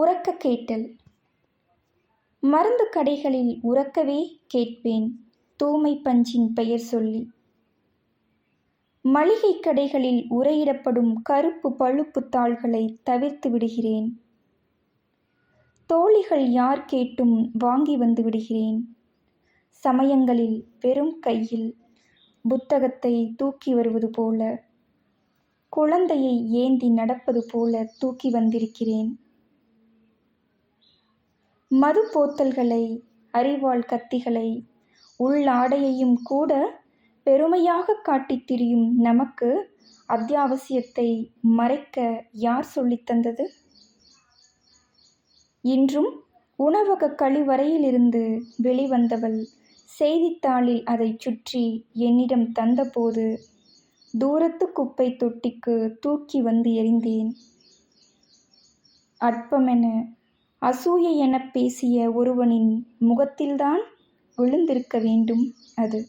உரக்க கேட்டல். மருந்து கடைகளில் உரக்கவே கேட்பேன் தூய்மை பஞ்சின் பெயர் சொல்லி. மளிகை கடைகளில் உரையிடப்படும் கருப்பு பழுப்பு தாள்களை தவிர்த்து விடுகிறேன். தோழிகள் யார் கேட்டும் வாங்கி வந்து விடுகிறேன். சமயங்களில் வெறும் கையில் புத்தகத்தை தூக்கி வருவது போல, குழந்தையை ஏந்தி நடப்பது போல தூக்கி வந்திருக்கிறேன். மது போத்தல்களை, அரிவாள் கத்திகளை, உள்ளாடையையும் கூட பெருமையாக காட்டித் திரியும் நமக்கு அத்தியாவசியத்தை மறைக்க யார் சொல்லித் தந்தது? இன்றும் உணவக கழிவறையிலிருந்து வெளிவந்தவள் செய்தித்தாளில் அதை சுற்றி என்னிடம் தந்தபோது தூரத்து குப்பை தொட்டிக்கு தூக்கி வந்து எறிந்தேன். அற்பமென அசூயை எனப் பேசிய ஒருவனின் முகத்தில்தான் விழுந்திருக்க வேண்டும் அது.